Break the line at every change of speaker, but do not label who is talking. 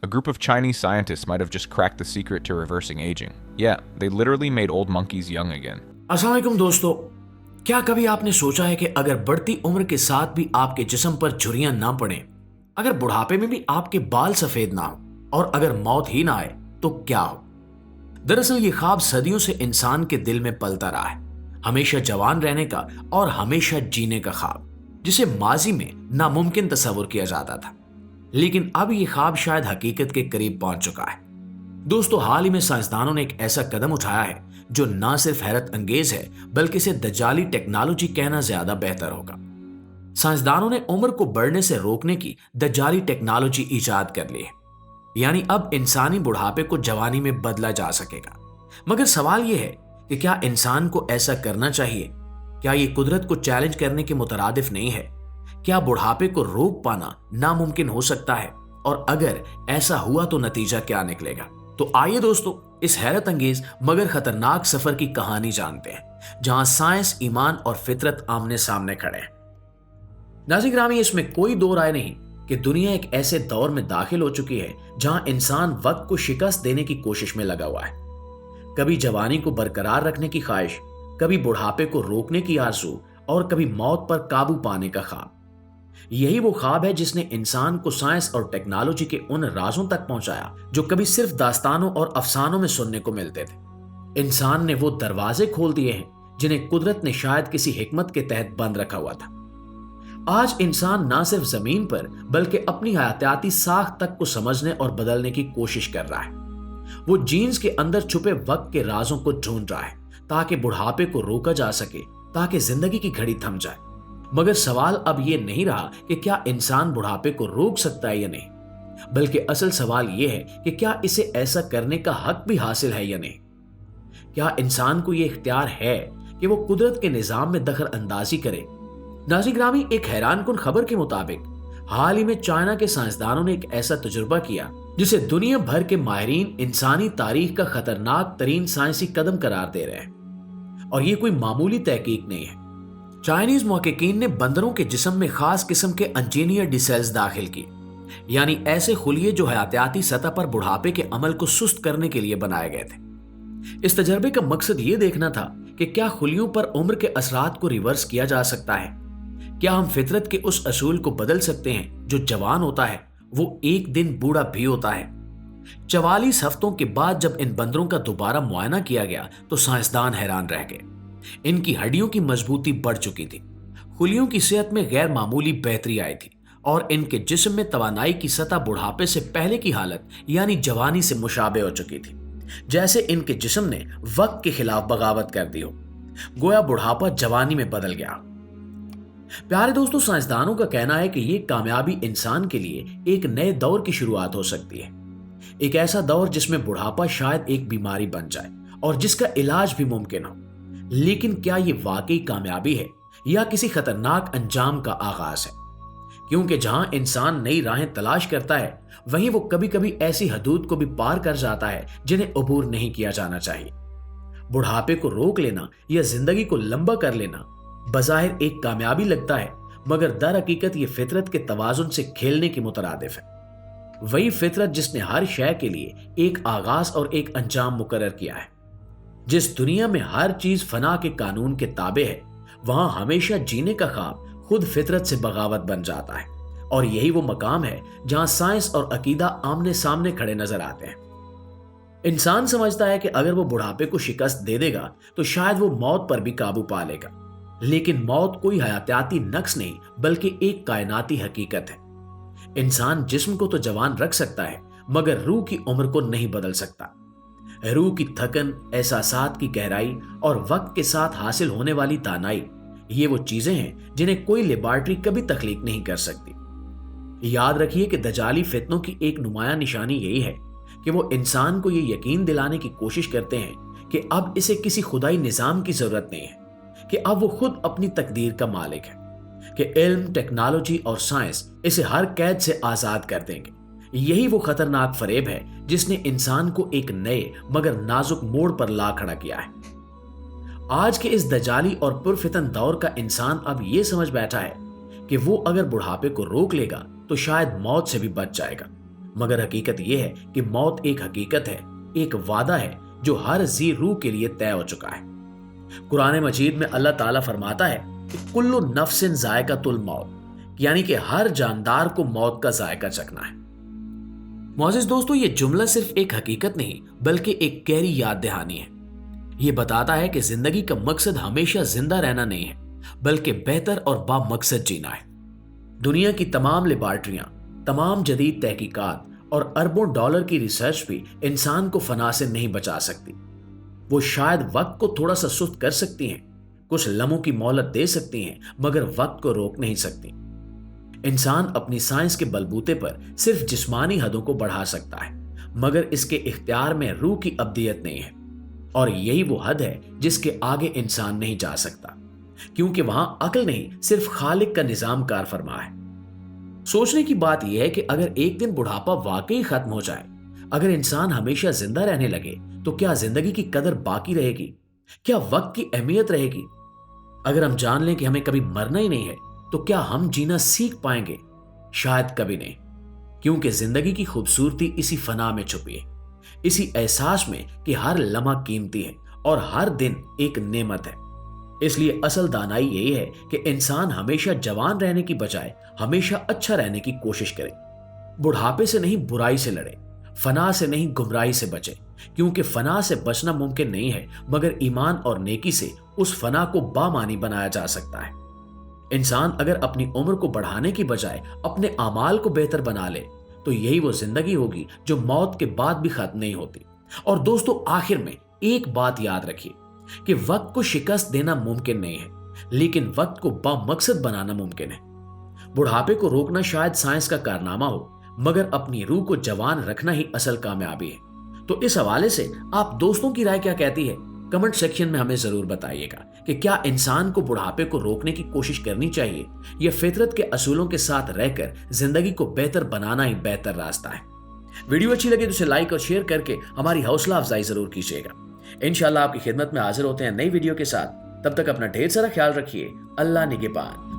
A group of Chinese scientists might have just cracked the secret to reversing aging. Yeah, they literally made old monkeys young again.
अस्सलाम वालेकुम दोस्तों, क्या कभी आपने सोचा है कि अगर बढ़ती उम्र के साथ भी आपके जिस्म पर झुर्रियां ना पड़े, अगर बुढ़ापे में भी आपके बाल सफेद ना हो और अगर मौत ही ना आए तो क्या हो? दरअसल ये ख्वाब सदियों से इंसान के दिल में पलता रहा है, हमेशा जवान रहने का और हमेशा जीने का ख्वाब, जिसे माजी में नामुमकिन तस्वुर किया जाता था। लेकिन अब ये ख्वाब शायद हकीकत के करीब पहुंच चुका है। दोस्तों, हाल ही में साइंसदानों ने एक ऐसा कदम उठाया है जो ना सिर्फ हैरत अंगेज है बल्कि इसे दज्जाली टेक्नोलॉजी कहना ज्यादा बेहतर होगा। साइंसदानों ने उम्र को बढ़ने से रोकने की दज्जाली टेक्नोलॉजी इजाद कर ली है, यानी अब इंसानी बुढ़ापे को जवानी में बदला जा सकेगा। मगर सवाल यह है कि क्या इंसान को ऐसा करना चाहिए? क्या ये कुदरत को चैलेंज करने के मुतरादिफ नहीं है? क्या बुढ़ापे को रोक पाना नामुमकिन हो सकता है? और अगर ऐसा हुआ तो नतीजा क्या निकलेगा? तो आइए दोस्तों, इस हैरत अंगेज मगर खतरनाक सफर की कहानी जानते हैं, जहां साइंस, ईमान और फितरत आमने सामने खड़े हैं। नाज़रीन गिरामी, इसमें कोई दो राय नहीं कि दुनिया एक ऐसे दौर में दाखिल हो चुकी है जहां इंसान वक्त को शिकस्त देने की कोशिश में लगा हुआ है। कभी जवानी को बरकरार रखने की ख्वाहिश, कभी बुढ़ापे को रोकने की आरज़ू और कभी मौत पर काबू पाने का ख्वाब। यही वो ख्वाब है जिसने इंसान को साइंस और टेक्नोलॉजी के उन राजों तक पहुंचाया जो कभी सिर्फ दास्तानों और अफसानों में सुनने को मिलते थे। इंसान ने वो दरवाजे खोल दिए हैं जिन्हें कुदरत ने शायद किसी हिकमत के तहत बंद रखा हुआ था। आज इंसान ना सिर्फ जमीन पर बल्कि अपनी हयातियाती साख तक को समझने और बदलने की कोशिश कर रहा है। वो जीन्स के अंदर छुपे वक्त के राजों को ढूंढ रहा है ताकि बुढ़ापे को रोका जा सके, ताकि जिंदगी की घड़ी थम जाए। मगर सवाल अब यह नहीं रहा कि क्या इंसान बुढ़ापे को रोक सकता है या नहीं, बल्कि असल सवाल यह है कि क्या इसे ऐसा करने का हक भी हासिल है या नहीं। क्या इंसान को यह इख्तियार है कि वो कुदरत के निजाम में दखल अंदाजी करे? नाज़रीन गिरामी, एक हैरानकुन खबर के मुताबिक हाल ही में चाइना के साइंसदानों ने एक ऐसा तजुर्बा किया जिसे दुनिया भर के माहिरीन इंसानी तारीख का खतरनाक तरीन साइंसी कदम करार दे रहे हैं। और ये कोई मामूली तहकीक नहीं है। चाइनीज मुहक्किकीन ने बंदरों के जिस्म में खास किस्म के इंजीनियर्ड सेल्स दाखिल की, यानी ऐसे खुलिये जो हयातियाती सतह पर बुढ़ापे के अमल को सुस्त करने के लिए बनाए गए थे। इस तजर्बे का मकसद ये देखना था कि क्या खुलियों पर उम्र के असरात को रिवर्स किया जा सकता है। क्या हम फितरत के उस असूल को बदल सकते हैं जो जवान होता है वो एक दिन बूढ़ा भी होता है। 44 हफ्तों के बाद जब इन बंदरों का दोबारा मुआयना किया गया तो साइंसदान हैरान रह गए। इनकी हड्डियों की मजबूती बढ़ चुकी थी, खुलियों की सेहत में गैर मामूली बेहतरी आई थी और इनके जिस्म में तवानाई की सतह बुढ़ापे से पहले की हालत यानी जवानी से मुशाबे हो चुकी थी, जैसे इनके जिस्म ने वक्त के खिलाफ बगावत कर दी हो। गोया बुढ़ापा जवानी में बदल गया। प्यारे दोस्तों, साइंसदानों का कहना है कि यह कामयाबी इंसान के लिए एक नए दौर की शुरुआत हो सकती है। एक ऐसा दौर जिसमें बुढ़ापा शायद एक बीमारी बन जाए और जिसका इलाज भी मुमकिन हो। लेकिन क्या यह वाकई कामयाबी है या किसी खतरनाक अंजाम का आगाज है? क्योंकि जहां इंसान नई राहें तलाश करता है, वहीं वो कभी कभी ऐसी हदूद को भी पार कर जाता है जिन्हें अबूर नहीं किया जाना चाहिए। बुढ़ापे को रोक लेना या जिंदगी को लंबा कर लेना बज़ाहिर एक कामयाबी लगता है, मगर दर हकीकत ये फितरत के तवाजुन से खेलने की मुतरादिफ है। वही फितरत जिसने हर शय के लिए एक आगाज और एक अंजाम मुकर्रर किया है। जिस दुनिया में हर चीज फना के कानून के ताबे है, वहां हमेशा जीने का ख्वाब खुद फितरत से बगावत बन जाता है। और यही वो मकाम है जहां साइंस और अकीदा आमने सामने खड़े नजर आते हैं। इंसान समझता है कि अगर वो बुढ़ापे को शिकस्त दे देगा तो शायद वो मौत पर भी काबू पा लेगा। लेकिन मौत कोई हयातियाती नक्स नहीं बल्कि एक कायनाती हकीकत है। इंसान जिस्म को तो जवान रख सकता है, मगर रूह की उम्र को नहीं बदल सकता। रूह की थकन, एहसासात की गहराई और वक्त के साथ हासिल होने वाली दानाई, ये वो चीजें हैं जिन्हें कोई लेबॉरेटरी कभी तख्लीक नहीं कर सकती। याद रखिए कि दजाली फितनों की एक नुमाया निशानी यही है कि वो इंसान को ये यकीन दिलाने की कोशिश करते हैं कि अब इसे किसी खुदाई निजाम की जरूरत नहीं है, कि अब वो खुद अपनी तकदीर का मालिक है, कि इल्म, टेक्नोलॉजी और साइंस इसे हर कैद से आजाद कर देंगे। यही वो खतरनाक फरेब है जिसने इंसान को एक नए मगर नाजुक मोड़ पर ला खड़ा किया है। आज के इस दजाली और पुरफितन दौर का इंसान अब ये समझ बैठा है कि वो अगर बुढ़ापे को रोक लेगा तो शायद मौत से भी बच जाएगा, मगर हकीकत यह है कि मौत एक हकीकत है, एक वादा है जो हर जी रूह के लिए तय हो चुका है। कुरान मजीद में अल्लाह ताला फरमाता है कि कुल्लु नफ्सिन जायकातुल मौत, यानी कि हर जानदार को मौत का जायका चखना है। मोअज़्ज़िज़ दोस्तों, ये जुमला सिर्फ एक हकीकत नहीं बल्कि एक गहरी याद दहानी है। ये बताता है कि जिंदगी का मकसद हमेशा जिंदा रहना नहीं है बल्कि बेहतर और बामकसद जीना है। दुनिया की तमाम लेबॉर्ट्रियां, तमाम जदीद तहकीकात और अरबों डॉलर की रिसर्च भी इंसान को फना से नहीं बचा सकती। वो शायद वक्त को थोड़ा सा सुस्त कर सकती हैं, कुछ लम्हों की मोहलत दे सकती हैं, मगर वक्त को रोक नहीं सकती। इंसान अपनी साइंस के बलबूते पर सिर्फ जिस्मानी हदों को बढ़ा सकता है, मगर इसके इख्तियार में रूह की अब्दियत नहीं है। और यही वो हद है जिसके आगे इंसान नहीं जा सकता, क्योंकि वहां अक्ल नहीं, सिर्फ खालिक का निजाम कार फरमा है। सोचने की बात यह है कि अगर एक दिन बुढ़ापा वाकई खत्म हो जाए, अगर इंसान हमेशा जिंदा रहने लगे, तो क्या जिंदगी की कदर बाकी रहेगी? क्या वक्त की अहमियत रहेगी? अगर हम जान लें कि हमें कभी मरना ही नहीं है, तो क्या हम जीना सीख पाएंगे? शायद कभी नहीं, क्योंकि जिंदगी की खूबसूरती इसी फना में छुपी है, इसी एहसास में कि हर लम्हा कीमती है और हर दिन एक नेमत है। इसलिए असल दानाई यही है कि इंसान हमेशा जवान रहने की बजाय हमेशा अच्छा रहने की कोशिश करे। बुढ़ापे से नहीं, बुराई से लड़े, फना से नहीं, गुमराही से बचे, क्योंकि फना से बचना मुमकिन नहीं है, मगर ईमान और नेकी से उस फना को बामानी बनाया जा सकता है। इंसान अगर अपनी उम्र को बढ़ाने की बजाय अपने आमाल को बेहतर बना ले, तो यही वो जिंदगी होगी जो मौत के बाद भी खत्म नहीं होती। और दोस्तों, आखिर में एक बात याद रखिए कि वक्त को शिकस्त देना मुमकिन नहीं है, लेकिन वक्त को बामकसद बनाना मुमकिन है। बुढ़ापे को रोकना शायद साइंस का कारनामा हो, मगर अपनी रूह को जवान रखना ही असल कामयाबी है। तो इस हवाले से आप दोस्तों की राय क्या कहती है? कमेंट सेक्शन में हमें जरूर बताइएगा कि क्या इंसान को बुढ़ापे को रोकने की कोशिश करनी चाहिए या फितरत के असूलों के साथ रहकर जिंदगी को बेहतर बनाना ही बेहतर रास्ता है। वीडियो अच्छी लगे तो इसे लाइक और शेयर करके हमारी हौसला अफजाई जरूर कीजिएगा। इंशाल्लाह आपकी खिदमत में हाजिर होते हैं नई वीडियो के साथ। तब तक अपना ढेर सारा ख्याल रखिए। अल्लाह निगहबान।